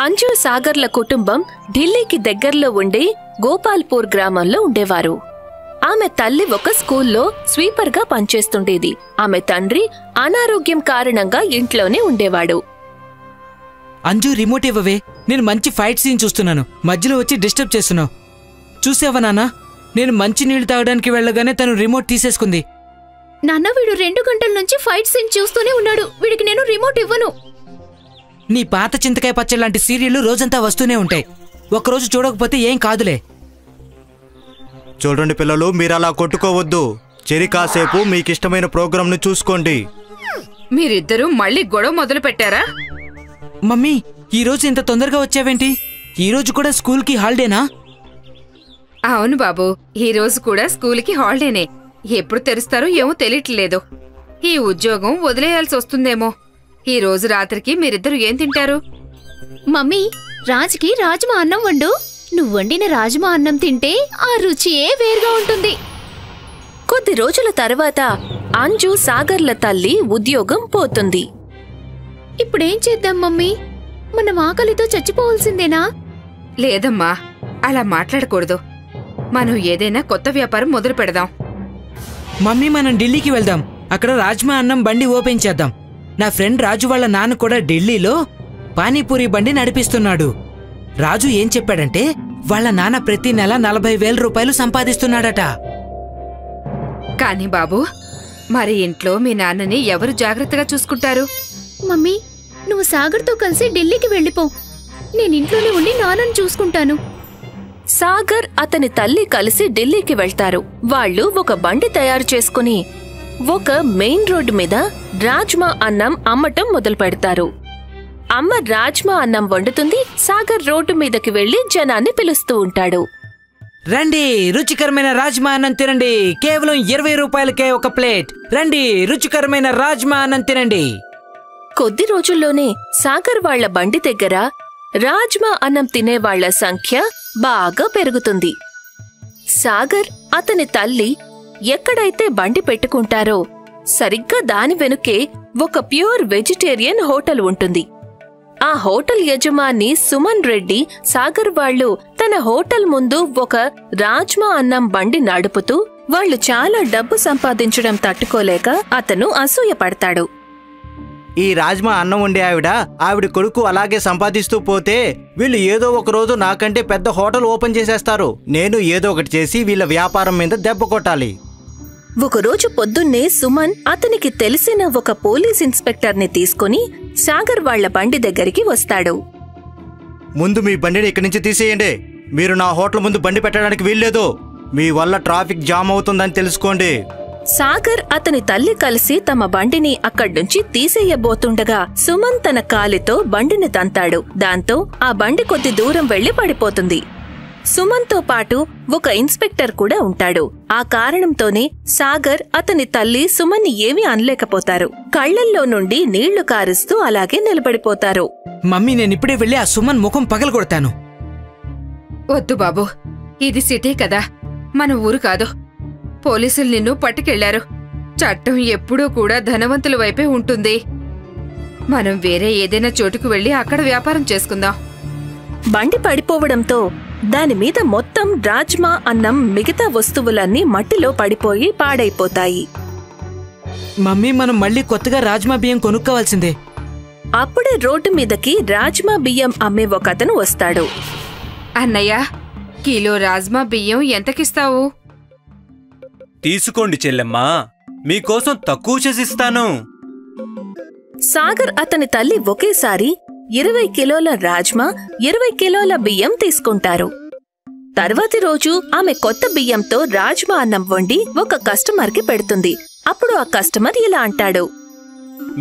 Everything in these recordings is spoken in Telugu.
అంజు సాగర్ల కుటుంబం ఢిల్లీకి దగ్గర్లో ఉండే గోపాల్పూర్ గ్రామంలో ఉండేవారు. ఆమె తల్లి ఒక స్కూల్లో స్వీపర్గా పనిచేస్తుండేది. ఆమె తండ్రి అనారోగ్యం కారణంగా ఇంట్లోనే ఉండేవాడు. అంజు, రిమోట్ ఇవ్వవే. నేను మంచి ఫైట్ సీన్ చూస్తున్నాను, మధ్యలో వచ్చి డిస్టర్బ్ చేస్తున్నావు. చూసావా నాన్న, నేను మంచి నీళ్లు తాగడానికి వెళ్ళగానే తను రిమోట్ తీసేసుకుంది. నాన్న, వీడు 2 గంటల నుంచి ఫైట్ సీన్ చూస్తూనే ఉన్నాడు. వీడికి నేను రిమోట్ ఇవ్వను. నీ పాత చింతకాయ పచ్చడి లాంటి సీరియళ్లు రోజంతా వస్తూనే ఉంటాయి. ఒక్కరోజు చూడకపోతే ఏం కాదులే. చూడండి పిల్లలు, మీరలా కొట్టుకోవద్దు. చెరి కాసేపు మీకిష్టమైన ప్రోగ్రాంను చూసుకోండి. మీరిద్దరూ మళ్ళీ గొడవ మొదలు పెట్టారా? మమ్మీ, ఈరోజు ఇంత తొందరగా వచ్చావేంటి? ఈరోజు కూడా స్కూల్కి హాలిడేనా? అవును బాబు, ఈ రోజు కూడా స్కూల్కి హాలిడేనే. ఎప్పుడు తెరుస్తారో ఏమో తెలియట్లేదు. ఈ ఉద్యోగం వదిలేయాల్సి వస్తుందేమో. ఈ రోజు రాత్రికి మీరిద్దరు ఏం తింటారు? మమ్మీ, రాజ్కి రాజ్మా అన్నం వండు. నువ్వు వండిన రాజ్మా అన్నం తింటే ఆ రుచియే వేరుగా ఉంటుంది. కొద్ది రోజుల తర్వాత అంజు సాగర్ల తల్లి ఉద్యోగం పోతుంది. ఇప్పుడేం చేద్దాం మమ్మీ? మనం ఆకలితో చచ్చిపోవాల్సిందేనా? లేదమ్మా, అలా మాట్లాడకూడదు. మనం ఏదైనా కొత్త వ్యాపారం మొదలు పెడదాం. మమ్మీ, మనం ఢిల్లీకి వెళ్దాం. అక్కడ రాజ్మా అన్నం బండి ఓపెన్ చేద్దాం. నా ఫ్రెండ్ రాజు వాళ్ళ నాన్న కూడా ఢిల్లీలో పానీపూరి బండి నడిపిస్తున్నాడు. రాజు ఏం చెప్పాడంటే వాళ్ళ నాన్న ప్రతి నెల 40,000 రూపాయలు సంపాదిస్తున్నాడట. కానీ బాబు, మరి ఇంట్లో మీ నాన్నని ఎవరు జాగ్రత్తగా చూసుకుంటారు? మమ్మీ, నువ్వు సాగర్తో కలిసి ఢిల్లీకి వెళ్ళిపో. నేనింట్లోనే ఉండి నాన్నని చూసుకుంటాను. సాగర్ అతని తల్లి కలిసి ఢిల్లీకి వెళ్తారు. వాళ్ళు ఒక బండి తయారు చేసుకుని ఒక మెయిన్ రోడ్డు మీద రాజ్మా అన్నం అమ్మటం మొదలు పెడతారు. అమ్మ రాజ్మా అన్నం వండుతుంది. సాగర్ రోడ్డు మీదకి వెళ్లి జనాన్ని పిలుస్తూ ఉంటాడు. రండి, రుచికరమైన రాజ్మా అన్నం తినండి. కేవలం 20 రూపాయలకే ఒక ప్లేట్. రండి, రుచికరమైన రాజ్మా అన్నం తినండి. కొద్ది రోజుల్లోనే సాగర్ వాళ్ల బండి దగ్గర రాజ్మా అన్నం తినేవాళ్ల సంఖ్య బాగా పెరుగుతుంది. సాగర్ అతని తల్లి ఎక్కడైతే బండి పెట్టుకుంటారో సరిగ్గా దాని వెనుకే ఒక ప్యూర్ వెజిటేరియన్ హోటల్ ఉంటుంది. ఆ హోటల్ యజమాని సుమన్ రెడ్డి సాగర్ వాళ్లు తన హోటల్ ముందు ఒక రాజ్మా అన్నం బండి నడుపుతూ వాళ్లు చాలా డబ్బు సంపాదించడం తట్టుకోలేక అతను అసూయపడతాడు. ఈ రాజ్మా అన్నం వండే ఆవిడ కొడుకు అలాగే సంపాదిస్తూ పోతే వీళ్ళు ఏదో ఒక రోజు నాకంటే పెద్ద హోటల్ ఓపెన్ చేసేస్తారు. నేను ఏదో ఒకటి చేసి వీళ్ళ వ్యాపారం మీద దెబ్బ కొట్టాలి. ఒకరోజు పొద్దున్నే సుమన్ అతనికి తెలిసిన ఒక పోలీస్ ఇన్స్పెక్టర్ని తీసుకుని సాగర్ వాళ్ల బండి దగ్గరికి వస్తాడు. ముందు మీ బండిని ఇక్కడి నుంచి తీసేయండి. మీరు నా హోటల్ ముందు బండి పెట్టడానికి వీల్లేదు. మీ వల్ల ట్రాఫిక్ జామ్ అవుతుందని తెలుసుకోండి. సాగర్ అతని తల్లి కలిసి తమ బండిని అక్కడ్నుంచి తీసేయబోతుండగా సుమన్ తన కాలితో బండిని తంతాడు. దాంతో ఆ బండి కొద్ది దూరం వెళ్లి పడిపోతుంది. సుమన్తో పాటు ఒక ఇన్స్పెక్టర్ కూడా ఉంటాడు. ఆ కారణంతోనే సాగర్ అతని తల్లి సుమన్ని ఏమీ అనలేకపోతారు. కళ్లల్లో నుండి నీళ్లు కారుస్తూ అలాగే నిలబడిపోతారు. మమ్మీ, నేనిప్పుడే వెళ్ళి ఆ సుమన్ ముఖం పగలగొడతాను. వద్దు బాబు, ఇది సిటీ కదా, మన ఊరు కాదు. పోలీసులు నిన్ను పట్టుకెళ్లారు. చట్టం ఎప్పుడూ కూడా ధనవంతుల వైపే ఉంటుంది. మనం వేరే ఏదైనా చోటుకు వెళ్లి అక్కడ వ్యాపారం చేసుకుందాం. బండి పడిపోవడంతో దానిమీద మొత్తం రాజ్మా అన్నం మిగతా వస్తువులన్నీ మట్టిలో పడిపోయి పాడైపోతాయి. మమ్మీ, మనం మళ్ళీ కొత్తగా రాజ్మా బియ్యం కొనుక్కోవాల్సిందే. అప్పుడే రోడ్డు మీదకి రాజ్మా బియ్యం అమ్మే ఒకతను వస్తాడు. అన్నయ్య, కిలో రాజ్మా బియ్యం ఎంతకిస్తావు? తీసుకోండి చెల్లెమ్మా, మీకోసం తక్కువ చేసిస్తాను. సాగర్ అతని తల్లి ఒకేసారి 20 కిలోల రాజ్మా, 20 కిలోల బియ్యం తీసుకుంటారు. తర్వాతి రోజు ఆమె కొత్త బియ్యంతో రాజ్మా అన్నం వండి ఒక కస్టమర్కి పెడుతుంది. అప్పుడు ఆ కస్టమర్ ఇలా అంటాడు,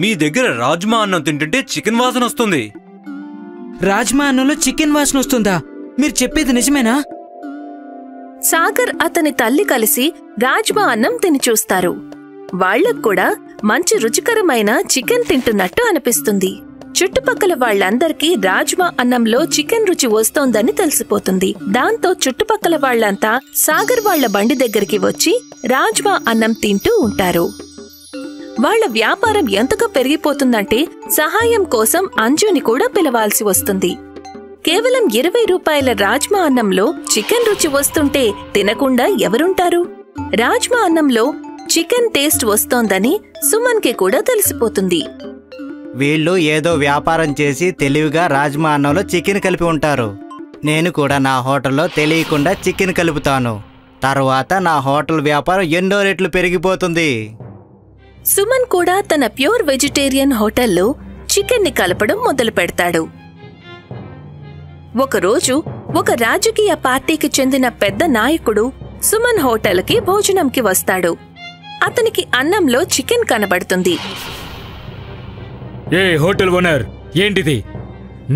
మీ దగ్గర రాజ్మా అన్నం తింటుంటే చికెన్ వాసన వస్తుంది. రాజ్మా అన్నంలో చికెన్ వాసన వస్తుందా? మీరు చెప్పేది నిజమేనా? సాగర్ అతని తల్లి కలిసి రాజ్మా అన్నం తిని చూస్తారు. వాళ్లకు కూడా మంచి రుచికరమైన చికెన్ తింటున్నట్టు అనిపిస్తుంది. చుట్టుపక్కల వాళ్లందరికీ రాజ్మా అన్నంలో చికెన్ రుచి వస్తోందని తెలిసిపోతుంది. దాంతో చుట్టుపక్కల వాళ్లంతా సాగర్ వాళ్ల బండి దగ్గరికి వచ్చి రాజ్మా అన్నం తింటూ ఉంటారు. వాళ్ల వ్యాపారం ఎంతగా పెరిగిపోతుందంటే సహాయం కోసం అంజుని కూడా పిలవాల్సి వస్తుంది. కేవలం 20 రూపాయల రాజ్మా అన్నంలో చికెన్ రుచి వస్తుంటే తినకుండా ఎవరుంటారు? రాజ్మా అన్నంలో చికెన్ టేస్ట్ వస్తోందని సుమన్కి కూడా తెలిసిపోతుంది. వీళ్ళు ఏదో వ్యాపారం చేసి తెలివిగా రాజ్మా అన్నంలో చికెన్ కలిపి ఉంటారు. నేను కూడా నా హోటల్లో తెలియకుండా చికెన్ కలుపుతాను. తర్వాత నా హోటల్ వ్యాపారం ఎన్నో రెట్లు పెరిగిపోతుంది. సుమన్ కూడా తన ప్యూర్ వెజిటేరియన్ హోటల్లో చికెన్ని కలపడం మొదలు పెడతాడు. ఒకరోజు ఒక రాజకీయ పార్టీకి చెందిన పెద్ద నాయకుడు సుమన్ హోటల్కి భోజనంకి వస్తాడు. అతనికి అన్నంలో చికెన్ కనబడుతుంది. ఏ హోటల్ ఓనర్, ఏంటిది?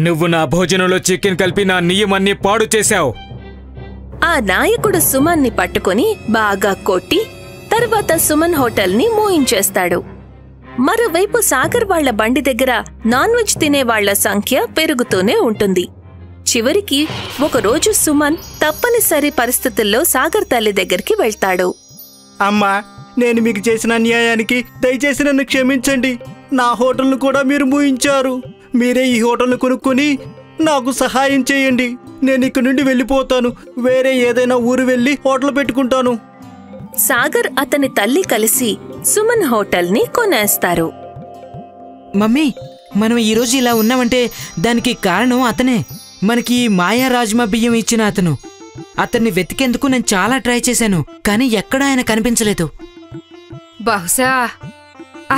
నువ్వు నా భోజనంలో చికెన్ కలిపి నా నియమాన్ని పాడు చేశావు. ఆ నాయకుడు సుమన్ని పట్టుకుని బాగా కొట్టి తర్వాత సుమన్ హోటల్ని మూయించేస్తాడు. మరోవైపు సాగర్ వాళ్ల బండి దగ్గర నాన్ వెజ్ తినేవాళ్ల సంఖ్య పెరుగుతూనే ఉంటుంది. చివరికి ఒకరోజు సుమన్ తప్పనిసరి పరిస్థితుల్లో సాగర్ తల్లి దగ్గరికి వెళ్తాడు. అమ్మా, నేను మీకు చేసిన అన్యాయానికి దయచేసి నన్ను క్షమించండి. నా హోటల్ను కూడా మీరు మూయించారు. మీరే ఈ హోటల్ను కొనుక్కొని నాకు సహాయం చేయండి. నేను ఇక్కడి నుండి వెళ్ళిపోతాను. వేరే ఏదైనా ఊరు వెళ్ళి హోటల్ పెట్టుకుంటాను. సాగర్ అతని తల్లి కలిసి సుమన్ హోటల్ని కొనేస్తారు. మమ్మీ, మనం ఈరోజు ఇలా ఉన్నామంటే దానికి కారణం అతనే. మనకి మాయా రాజ్మా బియ్యం ఇచ్చిన అతను. అతన్ని వెతికేందుకు నేను చాలా ట్రై చేశాను, కానీ ఎక్కడా ఆయన కనిపించలేదు. బహుశా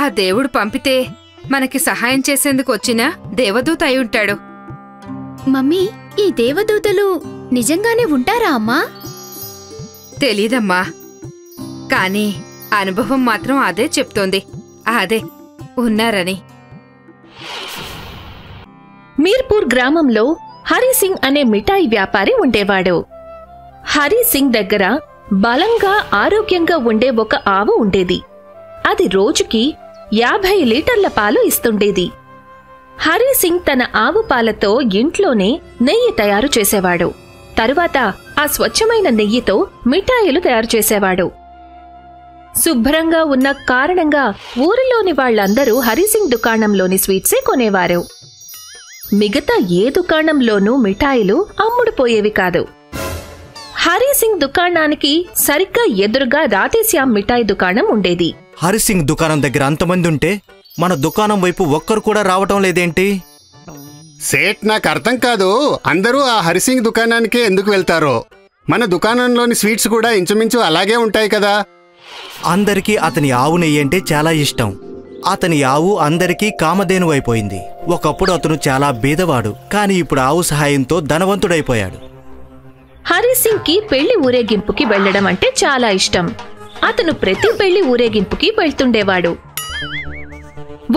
ఆ దేవుడు పంపితే మనకి సహాయం చేసేందుకు వచ్చిన దేవదూత అయి ఉంటాడు. మమ్మీ, ఈ దేవదూతలు నిజంగానే ఉంటారా అమ్మా? తెలీదమ్మా, కానీ అనుభవం మాత్రం అదే చెప్తోంది. అదే ఉన్నారని. మీర్పూర్ గ్రామంలో హరిసింగ్ అనే మిఠాయి వ్యాపారి ఉండేవాడు. హరిసింగ్ దగ్గర బలంగా ఆరోగ్యంగా ఉండే ఒక ఆవు ఉండేది. అది రోజుకి 50 లీటర్ల పాలు ఇస్తుండేది. హరిసింగ్ తన ఆవు పాలతో ఇంట్లోనే నెయ్యి తయారు చేసేవాడు. తరువాత ఆ స్వచ్ఛమైన నెయ్యితో మిఠాయిలు తయారు చేసేవాడు. శుభ్రంగా ఉన్న కారణంగా ఊరిలోని వాళ్లందరూ హరిసింగ్ దుకాణంలోని స్వీట్సే కొనేవారు. మిగతా ఏ దుకాణంలోనూ మిఠాయిలు అమ్ముడుపోయేవి కాదు. హరిసింగ్ దుకాణానికి సరిగ్గా ఎదురుగా రాధేశ్యామ్ మిఠాయి దుకాణం ఉండేది. హరిసింగ్ దుకాణం దగ్గర అంతమంది ఉంటే మన దుకాణం వైపు ఒక్కరు కూడా రావటం లేదేంటి? సేట్, నాకు అర్థం కాదు. అందరూ ఆ హరిసింగ్ దుకాణానికే ఎందుకు వెళ్తారో? మన దుకాణంలోని స్వీట్స్ కూడా ఇంచుమించు అలాగే ఉంటాయి కదా. అందరికీ అతని ఆవు నెయ్యి అంటే చాలా ఇష్టం. అతని ఆవు అందరికీ కామధేను అయిపోయింది. ఒకప్పుడు అతను చాలా బీదవాడు, కానీ ఇప్పుడు ఆవు సహాయంతో ధనవంతుడైపోయాడు. హరిసింగ్ కి పెళ్లి ఊరేగింపుకి వెళ్లడం అంటే చాలా ఇష్టం. అతను ప్రతి పెళ్లి ఊరేగింపుకి వెళ్తుండేవాడు.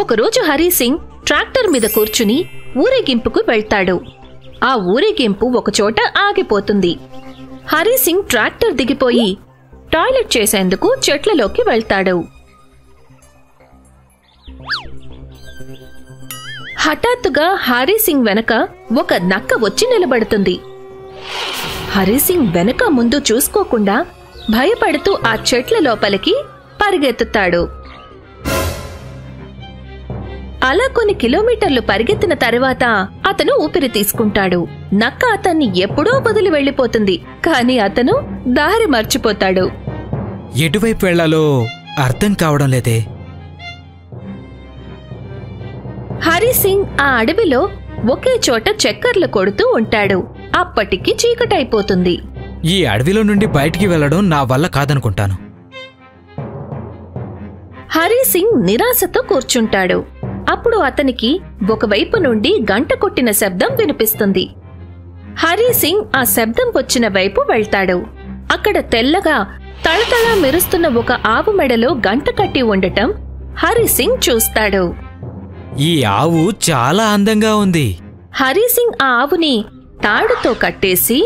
ఒకరోజు హరిసింగ్ ట్రాక్టర్ మీద కూర్చుని ఊరేగింపుకు వెళ్తాడు. ఆ ఊరేగింపు ఒకచోట ఆగిపోతుంది. హరిసింగ్ ట్రాక్టర్ దిగిపోయి టాయిలెట్ చేసేందుకు చెట్లలోకి వెళ్తాడు. హఠాత్తుగా హరిసింగ్ వెనక ఒక నక్క వచ్చి నిలబడుతుంది. హరిసింగ్ వెనక ముందు చూసుకోకుండా భయపడుతూ ఆ చెట్ల లోపలికి పరిగెత్తుతాడు. అలా కొన్ని కిలోమీటర్లు పరిగెత్తిన తర్వాత అతను ఊపిరి తీసుకుంటాడు. నక్క అతన్ని ఎప్పుడో వదిలి వెళ్లిపోతుంది, కానీ అతను దారి మర్చిపోతాడు. ఎటువైపు వెళ్లాలో అర్థం కావడం లేదే. హరిసింగ్ ఆ అడవిలో ఒకే చోట చక్కర్లు కొడుతూ ఉంటాడు. అప్పటికి చీకటైపోతుంది. ఈ అడవిలో నుండి బయటికి వెళ్లడం నా వల్ల కాదనుకుంటాను. హరిసింగ్ నిరాశతో కూర్చుంటాడు. అప్పుడు అతనికి ఒకవైపు నుండి గంట కొట్టిన శబ్దం వినిపిస్తుంది. హరిసింగ్ ఆ శబ్దం వచ్చిన వైపు వెళ్తాడు. అక్కడ తెల్లగా తళతళ మెరుస్తున్న ఒక ఆవు మెడలో గంట కట్టి ఉండటం హరిసింగ్ చూస్తాడు. ఈ ఆవు చాలా అందంగా ఉంది. హరిసింగ్ ఆ ఆవుని తాడుతో కట్టేసి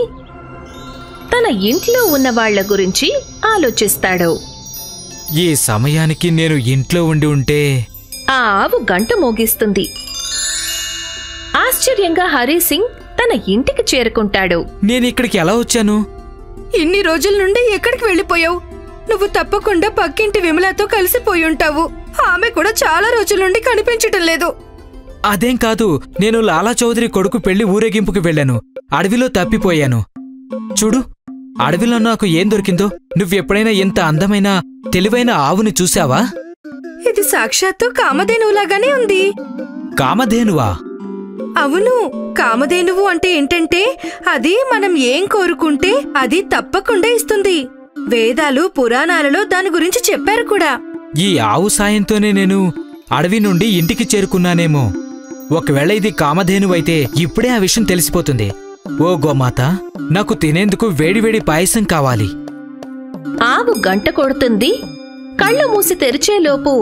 తన ఇంట్లో ఉన్న వాళ్ల గురించి ఆలోచిస్తాడు. ఈ సమయానికి నేను ఇంట్లో ఉండి ఉంటే. ఆ ఆవు గంట మోగిస్తుంది. ఆశ్చర్యంగా హరిసింగ్ తన ఇంటికి చేరుకుంటాడు. నేనిక్కడికి ఎలా వచ్చాను? ఇన్ని రోజుల నుండి ఎక్కడికి వెళ్ళిపోయావు? నువ్వు తప్పకుండా పక్కింటి విమలతో కలిసిపోయుంటావు. ఆమె కూడా చాలా రోజుల నుండి కనిపించటం లేదు. అదేం కాదు, నేను లాలా చౌదరి కొడుకు పెళ్లి ఊరేగింపుకి వెళ్ళాను. అడవిలో తప్పిపోయాను. చూడు, అడవిలో నాకు ఏం దొరికిందో. నువ్వెప్పుడైనా ఇంత అందమైన తెలివైన ఆవుని చూశావా? ఇది సాక్షాత్తు కామధేనువులాగానే ఉంది. కామధేనువా? అవును, కామధేనువు అంటే ఏంటంటే అది మనం ఏం కోరుకుంటే అది తప్పకుండా ఇస్తుంది. వేదాలు పురాణాలలో దాని గురించి చెప్పారు కూడా. ఈ ఆవు సాయంతోనే నేను అడవి నుండి ఇంటికి చేరుకున్నానేమో. ఒకవేళ ఇది కామధేనువైతే ఇప్పుడే ఆ విషయం తెలిసిపోతుంది. ఓ గోమాత, నాకు తినేందుకు వేడివేడి పాయసం కావాలి. ఆవు గంట కొడుతుంది. కళ్ళు మూసి తెరిచేలోపు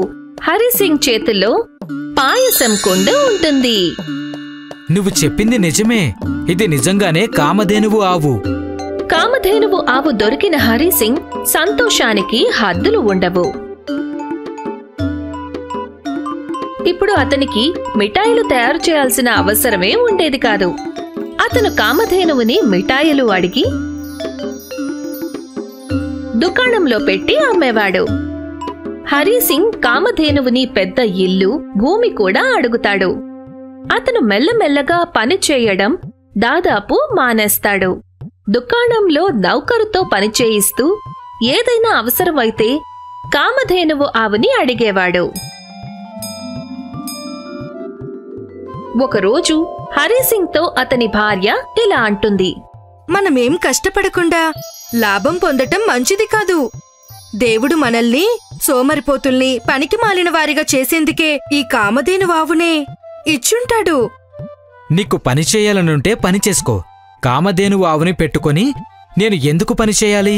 హరిసింగ్ చేతిలో పాయసం కుండ ఉంటుంది. నువ్వు చెప్పింది నిజమే. ఇది నిజంగానే కామధేనువు ఆవు. కామధేనువు ఆవు దొరికిన హరిసింగ్ సంతోషానికి హద్దులు ఉండవు. ఇప్పుడు అతనికి మిఠాయిలు తయారు చేయాల్సిన అవసరమే ఉండేది కాదు. అతను కామధేనువుని మిఠాయిలు అడిగి దుకాణంలో పెట్టి అమ్మేవాడు. హరిసింగ్ కామధేనువుని పెద్ద ఇల్లు, భూమి కూడా అడుగుతాడు. అతను మెల్లమెల్లగా పని చేయడం దాదాపు మానేస్తాడు. దుకాణంలో నౌకరుతో పనిచేయిస్తూ ఏదైనా అవసరమైతే కామధేనువు ఆవుని అడిగేవాడు. ఒకరోజు హరిసింగ్తో అతని భార్య ఇలా అంటుంది. మనమేం కష్టపడకుండా లాభం పొందటం మంచిది కాదు. దేవుడు మనల్ని సోమరిపోతుల్ని పనికి మాలిన వారిగా చేసేందుకే ఈ కామధేనువావునే ఇచ్చుంటాడు. నీకు పని చేయాలనుంటే పని చేసుకో. కామధేనువు ఆవుని పెట్టుకొని నేను ఎందుకు పని చేయాలి?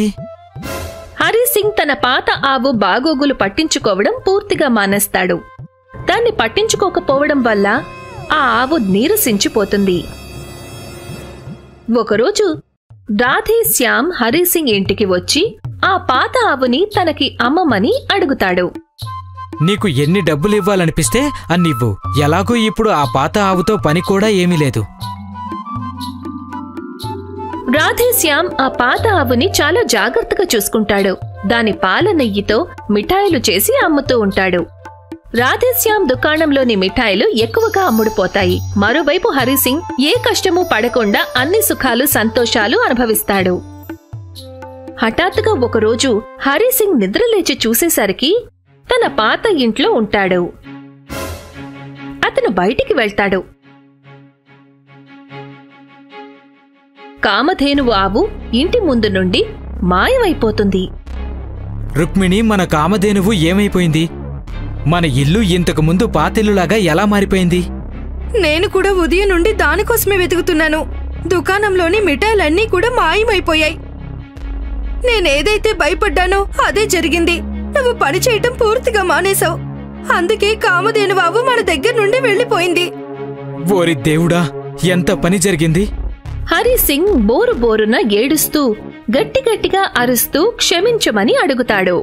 హరిసింగ్ తన పాత ఆవు బాగోగులు పట్టించుకోవడం పూర్తిగా మానేస్తాడు. దాన్ని పట్టించుకోకపోవడం వల్ల ఆ ఆవు నీరసించిపోతుంది. ఒకరోజు రాధేశ్యామ్ హరిసింగ్ ఇంటికి వచ్చి ఆ పాత ఆవుని తనకి అమ్మమని అడుగుతాడు. నీకు ఎన్ని డబ్బులివ్వాలనిపిస్తే అన్నివ్వు. ఎలాగూ ఇప్పుడు ఆ పాత ఆవుతో పని కూడా ఏమీ లేదు. రాధేశ్యామ్ ఆ పాత ఆవుని చాలా జాగ్రత్తగా చూసుకుంటాడు. దాని పాల నెయ్యితో మిఠాయిలు చేసి అమ్ముతూ ఉంటాడు. రాధేశ్యామ్ దుకాణంలోని మిఠాయిలు ఎక్కువగా అమ్ముడుపోతాయి. మరోవైపు హరిసింగ్ ఏ కష్టమూ పడకుండా అన్ని సుఖాలు సంతోషాలు అనుభవిస్తాడు. హఠాత్తుగా ఒకరోజు హరిసింగ్ నిద్రలేచి చూసేసరికి తన పాత ఇంట్లో ఉంటాడు. అతను బయటికి వెళ్తాడు. కామధేనువు ఆవు ఇంటి ముందు నుండి మాయమైపోతుంది. రుక్మిణి, మన కామధేనువు ఏమైపోయింది? మన ఇల్లు ఇంతకు ముందు పాతిల్లులాగా ఎలా మారిపోయింది? నేను కూడా ఉదయం నుండి దానికోసమే వెతుకుతున్నాను. దుకాణంలోని మిఠాయిలన్నీ కూడా మాయమైపోయాయి. నేనేదైతే భయపడ్డానో అదే జరిగింది. నువ్వు పని చేయటం పూర్తిగా మానేశావు. అందుకే కామధేనువావు మన దగ్గర నుండి వెళ్లిపోయింది. ఓరి దేవుడా, ఎంత పని జరిగింది! హరిసింగ్ బోరు బోరున ఏడుస్తూ గట్టిగట్టిగా అరుస్తూ క్షమించమని అడుగుతాడు.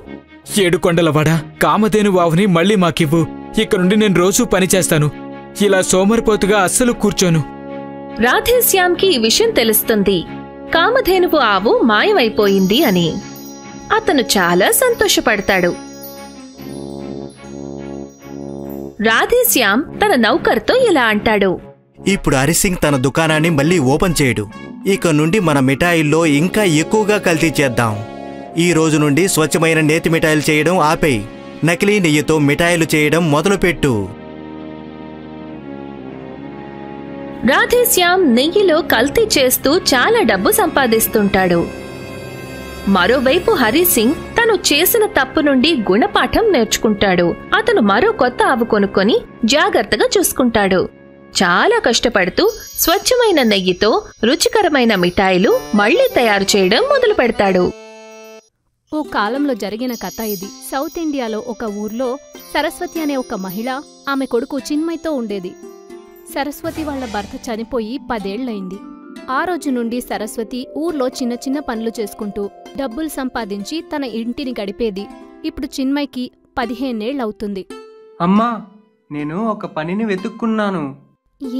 ఏడుకొండలవాడా, కామధేనువు ఆవుని మళ్ళీ మాకివ్వు. ఇక నుండి నేను రోజూ పని చేస్తాను. ఇలా సోమరిపోతుగా అస్సలు కూర్చోను. రాధేశ్యామ్కి ఈ విషయం తెలుస్తుంది. కామధేనువు ఆవు మాయమైపోయింది అని. అతను చాలా సంతోషపడతాడు. రాధేశ్యామ్ తన నౌకర్తో ఇలా అంటాడు. ఇప్పుడు హరిసింగ్ తన దుకాణాన్ని మళ్ళీ ఓపెన్ చేయడు. ఇక నుండి మన మిఠాయిల్లో ఇంకా ఎక్కువగా కల్తీ చేద్దాం. ఈ రోజు నుండి స్వచ్ఛమైన నేతి మిఠాయిలు చేయడం ఆపేయి. నకిలీ నెయ్యితో మిఠాయిలు చేయడం మొదలుపెట్టు. రాధేశ్యామ్ నెయ్యిలో కల్తీ చేస్తూ చాలా డబ్బు సంపాదిస్తుంటాడు. మరోవైపు హరిసింగ్ తను చేసిన తప్పు నుండి గుణపాఠం నేర్చుకుంటాడు. అతను మరో కొత్త ఆవు కొనుక్కొని జాగ్రత్తగా చూసుకుంటాడు. చాలా కష్టపడుతూ స్వచ్ఛమైన నెయ్యితో రుచికరమైన మిఠాయిలు మళ్లీ తయారు చేయడం మొదలు పెడతాడు. ఓ కాలంలో జరిగిన కథ ఇది. సౌత్ ఇండియాలో ఒక ఊర్లో సరస్వతి అనే ఒక మహిళ ఆమె కొడుకు చిన్మయ్తో ఉండేది. సరస్వతి వాళ్ల భర్త చనిపోయి 10 ఏళ్లయింది. ఆ రోజు నుండి సరస్వతి ఊర్లో చిన్న చిన్న పనులు చేసుకుంటూ డబ్బులు సంపాదించి తన ఇంటిని గడిపేది. ఇప్పుడు చిన్మయ్కి 15 ఏళ్లవుతుంది. అమ్మా, నేను ఒక పనిని వెతుక్కున్నాను.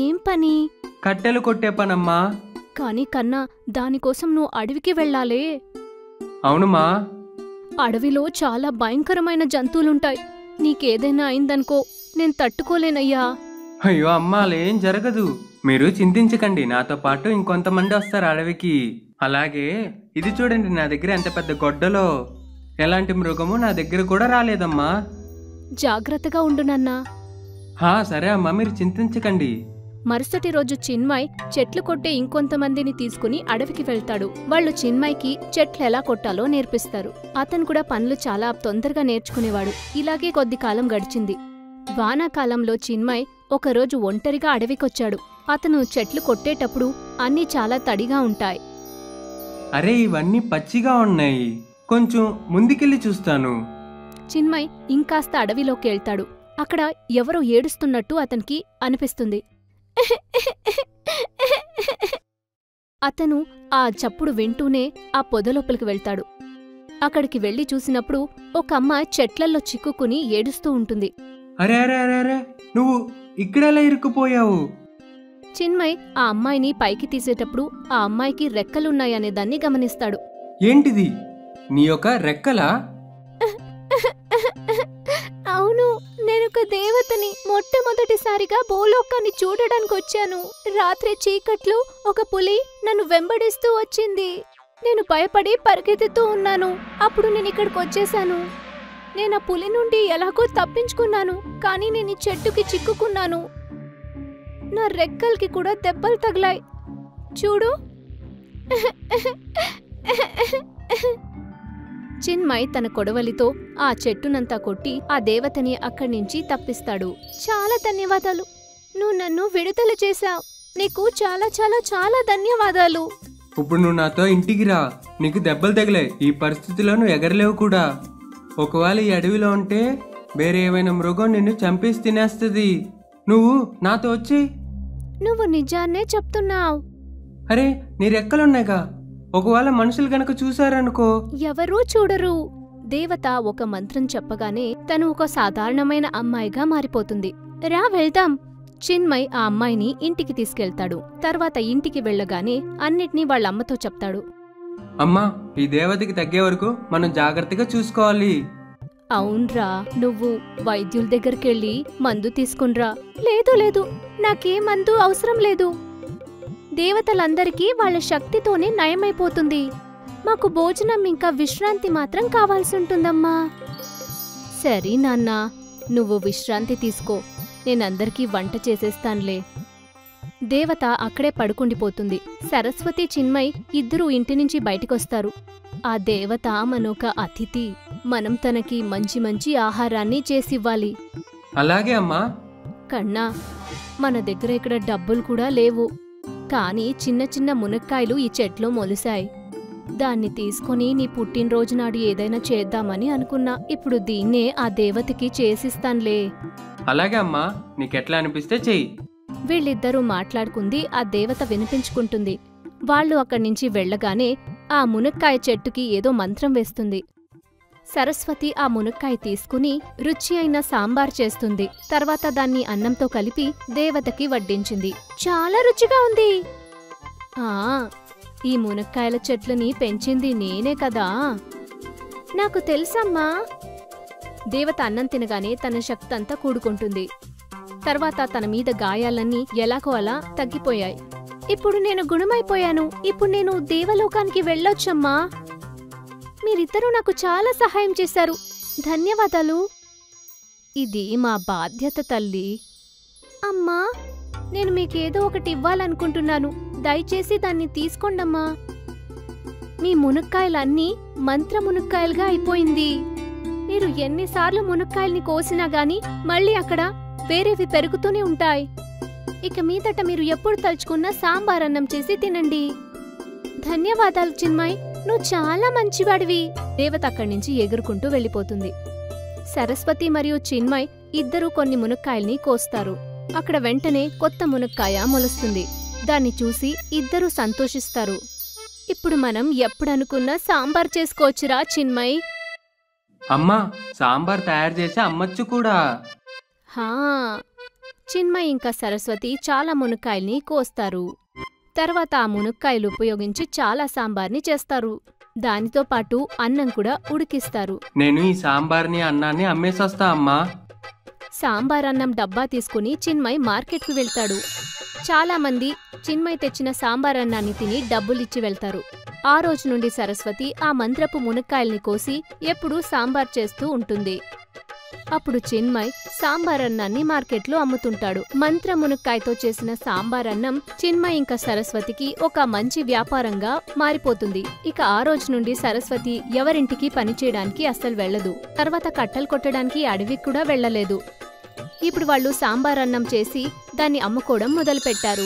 ఏం పని? కట్టెలు కొట్టే పనమ్మా. కాని కన్నా, దానికోసం నువ్వు అడవికి వెళ్ళాలే. అవునుమా. అడవిలో చాలా భయంకరమైన జంతువులుంటాయి. నీకేదైనా అయిందనుకో, నేను తట్టుకోలేనయ్యా. అయ్యో అమ్మా, అలా ఏం జరగదు. మీరు చింతించకండి, నాతో పాటు ఇంకొంతమంది వస్తారు అడవికి. అలాగే ఇది చూడండి, నా దగ్గర ఎంత పెద్ద గొడ్డలో. ఎలాంటి మృగము నా దగ్గర కూడా రాలేదమ్మా. జాగ్రత్తగా ఉండు నాన్నా. సరే అమ్మా, మీరు చింతించకండి. మరుసటి రోజు చిన్మయ్ చెట్లు కొట్టే ఇంకొంతమందిని తీసుకుని అడవికి వెళ్తాడు. వాళ్ళు చిన్మయ్కి చెట్లు ఎలా కొట్టాలో నేర్పిస్తారు. అతను కూడా పనులు చాలా తొందరగా నేర్చుకునేవాడు. ఇలాగే కొద్ది కాలం గడిచింది. వానాకాలంలో చిన్మయ్ ఒకరోజు ఒంటరిగా అడవికొచ్చాడు. అతను చెట్లు కొట్టేటప్పుడు అన్నీ చాలా తడిగా ఉంటాయి. అరే, ఇవన్నీ పచ్చిగా ఉన్నాయి, కొంచెం ముందుకెళ్ళి చూస్తాను. చిన్మయ్ ఇంకాస్త అడవిలోకి వెళ్తాడు. అక్కడ ఎవరో ఏడుస్తున్నట్టు అతనికి అనిపిస్తుంది. అతను ఆ చప్పుడు వింటూనే ఆ పొదలోపలికి వెళ్తాడు. అక్కడికి వెళ్లి చూసినప్పుడు ఒక అమ్మ చెట్లల్లో చిక్కుకుని ఏడుస్తూ ఉంటుంది. అరే అరే అరే అరే, నువ్వు ఇక్కడెలా ఇరుక్కుపోయావు? చిన్మయ్ ఆ అమ్మాయిని పైకి తీసేటప్పుడు ఆ అమ్మాయికి రెక్కలున్నాయనే దాన్ని గమనిస్తాడు. ఏంటిది, నీ యొక్క రెక్కలా? అవును, నేనొక దేవతని. మొట్టమొదటిసారిగా భూలోకాన్ని చూడడానికి వచ్చాను. రాత్రి చీకట్లో ఒక పులి నన్ను వెంబడిస్తూ వచ్చింది. నేను భయపడి పరిగెత్తుతూ ఉన్నాను. అప్పుడు నేను ఇక్కడికి వచ్చేశాను. నేను ఆ పులి నుండి ఎలాగో తప్పించుకున్నాను, కానీ నేను ఈ చెట్టుకి చిక్కుకున్నాను. నా రెక్కలకి కూడా దెబ్బలు తగిలాయి. చూడు. చిన్మయ్ తన కొడవలితో ఆ చెట్టునంతా కొట్టి ఆ దేవతని అక్కడి నుంచి తప్పిస్తాడు. చాలా ధన్యవాదాలు, నువ్వు నన్ను విడుదల చేశావు. నీకు చాలా చాలా చాలా ధన్యవాదాలు. ఇప్పుడు నువ్వు నాతో ఇంటికి రా. నీకు దెబ్బలు తగిలాయి, ఈ పరిస్థితిలో నువ్వు ఎగరలేవు కూడా. ఒకవేళ ఈ అడవిలో ఉంటే వేరే ఏమైనా మృగం నిన్ను చంపేసి తినేస్తుంది. నువ్వు నాతో వచ్చి. నువ్వు నిజాన్నే చెప్తున్నావు. అరే, నీ రెక్కలున్నాయిగా, ఒకవేళ మనుషులు గనక చూశారనుకో. ఎవరూ చూడరు. దేవత ఒక మంత్రం చెప్పగానే తను ఒక సాధారణమైన అమ్మాయిగా మారిపోతుంది. రా వెళ్దాం. చిన్మయ్ ఆ అమ్మాయిని ఇంటికి తీసుకెళ్తాడు. తర్వాత ఇంటికి వెళ్ళగానే అన్నిటినీ వాళ్ళమ్మతో చెప్తాడు. అమ్మా, ఈ దేవతకి తగ్గే వరకు మనం జాగ్రత్తగా చూసుకోవాలి. అవునరా, నువ్వు వైద్యుల దగ్గరికెళ్ళి మందు తీసుకునిరా. లేదు లేదు, నాకే మందు అవసరం లేదు. దేవతలందరికీ వాళ్ళ శక్తితోనే నయమైపోతుంది. మాకు భోజనం ఇంకా విశ్రాంతి మాత్రం కావాల్సి ఉంటుందమ్మా. సరే నాన్నా, నువ్వు విశ్రాంతి తీసుకో. నేనందరికీ వంట చేసేస్తాన్లే. దేవత అక్కడే పడుకుండిపోతుంది. సరస్వతి, చిన్మయ్ ఇద్దరూ ఇంటి నుంచి బయటికొస్తారు. ఆ దేవత మనొక అతిథి. మనం తనకి మంచి మంచి ఆహారాన్ని చేసివ్వాలి. అలాగే అమ్మా. కన్నా, మన దగ్గర ఇక్కడ డబ్బులు కూడా లేవు. కానీ చిన్న చిన్న మునక్కాయలు ఈ చెట్లో మొలిశాయి. దాన్ని తీసుకుని నీ పుట్టినరోజు నాడు ఏదైనా చేద్దామని అనుకున్నా. ఇప్పుడు దీన్నే ఆ దేవతకి చేసిస్తాన్లే. అలాగే అమ్మా, నీకెట్లా అనిపిస్తే చెయ్యి. వీళ్ళిద్దరూ మాట్లాడుకుంది ఆ దేవత వినిపించుకుంటుంది. వాళ్ళు అక్కడ్నించి వెళ్లగానే ఆ మునక్కాయ చెట్టుకి ఏదో మంత్రం వేస్తుంది. సరస్వతి ఆ మునక్కాయ తీసుకుని రుచి అయిన సాంబార్ చేస్తుంది. తర్వాత దాన్ని అన్నంతో కలిపి దేవతకి వడ్డించింది. చాలా రుచిగా ఉంది. ఈ మునక్కాయల చెట్లని పెంచింది నేనే కదా. నాకు తెలుసమ్మా. దేవత అన్నం తినగానే తన శక్తంతా కూడుకుంటుంది. తర్వాత తన మీద గాయాలన్నీ ఎలాగో అలా తగ్గిపోయాయి. ఇప్పుడు నేను గుణమైపోయాను. ఇప్పుడు నేను దేవలోకానికి వెళ్ళొచ్చమ్మా. మీరిద్దరూ నాకు చాలా సహాయం చేశారు. ధన్యవాదాలు. ఇది మా బాధ్యత తల్లి. అమ్మా, నేను మీకేదో ఒకటి ఇవ్వాలనుకుంటున్నాను. దయచేసి దాన్ని తీసుకోండమ్మా. మీ మునక్కాయలన్నీ మంత్ర మునక్కాయలుగా అయిపోయింది. మీరు ఎన్నిసార్లు మునక్కాయల్ని కోసినా గాని మళ్ళీ అక్కడ వేరేవి పెరుగుతూనే ఉంటాయి. ఇక మీదట మీరు ఎప్పుడు తలుచుకున్నా సాంబార్ అన్నం చేసి తినండి. ధన్యవాదాలు చిన్మయ్, నువ్వు చాలా మంచివాడివి. దేవత అక్కడి నుంచి ఎగురుకుంటూ వెళ్ళిపోతుంది. సరస్వతి మరియు చిన్మయ్ ఇద్దరూ కొన్ని మునక్కాయల్ని కోస్తారు. అక్కడ వెంటనే కొత్త మునక్కాయ మొలుస్తుంది. దాన్ని చూసి ఇద్దరూ సంతోషిస్తారు. ఇప్పుడు మనం ఎప్పుడనుకున్నా సాంబార్ చేసుకోవచ్చురా చిన్మయ్. అమ్మా, సాంబార్ తయారు చేసి అమ్మచ్చు కూడా. చిన్మయ్ ఇంకా సరస్వతి చాలా మునక్కాయల్ని కోస్తారు. తర్వాత ఆ మునక్కాయలు ఉపయోగించి చాలా సాంబార్ని చేస్తారు. దానితో పాటు అన్నం కూడా ఉడికిస్తారు. నేను ఈ సాంబార్ని అన్నాన్ని అమ్మేసొస్తా అమ్మా. సాంబార్ అన్నం డబ్బా తీసుకుని చిన్మయ్ మార్కెట్కి వెళ్తాడు. చాలామంది చిన్మయ్ తెచ్చిన సాంబార్ అన్నాన్ని తిని డబ్బులిచ్చి వెళ్తారు. ఆ రోజు నుండి సరస్వతి ఆ మంత్రపు మునక్కాయల్ని కోసి ఎప్పుడూ సాంబార్ చేస్తూ ఉంటుంది. అప్పుడు చిన్మయ్ సాంబార్ అన్నాన్ని మార్కెట్లో అమ్ముతుంటాడు. మంత్ర మునక్కాయతో చేసిన సాంబార్ అన్నం చిన్మయ్ ఇంకా సరస్వతికి ఒక మంచి వ్యాపారంగా మారిపోతుంది. ఇక ఆ రోజు నుండి సరస్వతి ఎవరింటికి పనిచేయడానికి అస్సలు వెళ్లదు. తర్వాత కట్టలు కొట్టడానికి అడవికి కూడా వెళ్లలేదు. ఇప్పుడు వాళ్ళు సాంబార్ అన్నం చేసి దాన్ని అమ్ముకోవడం మొదలుపెట్టారు.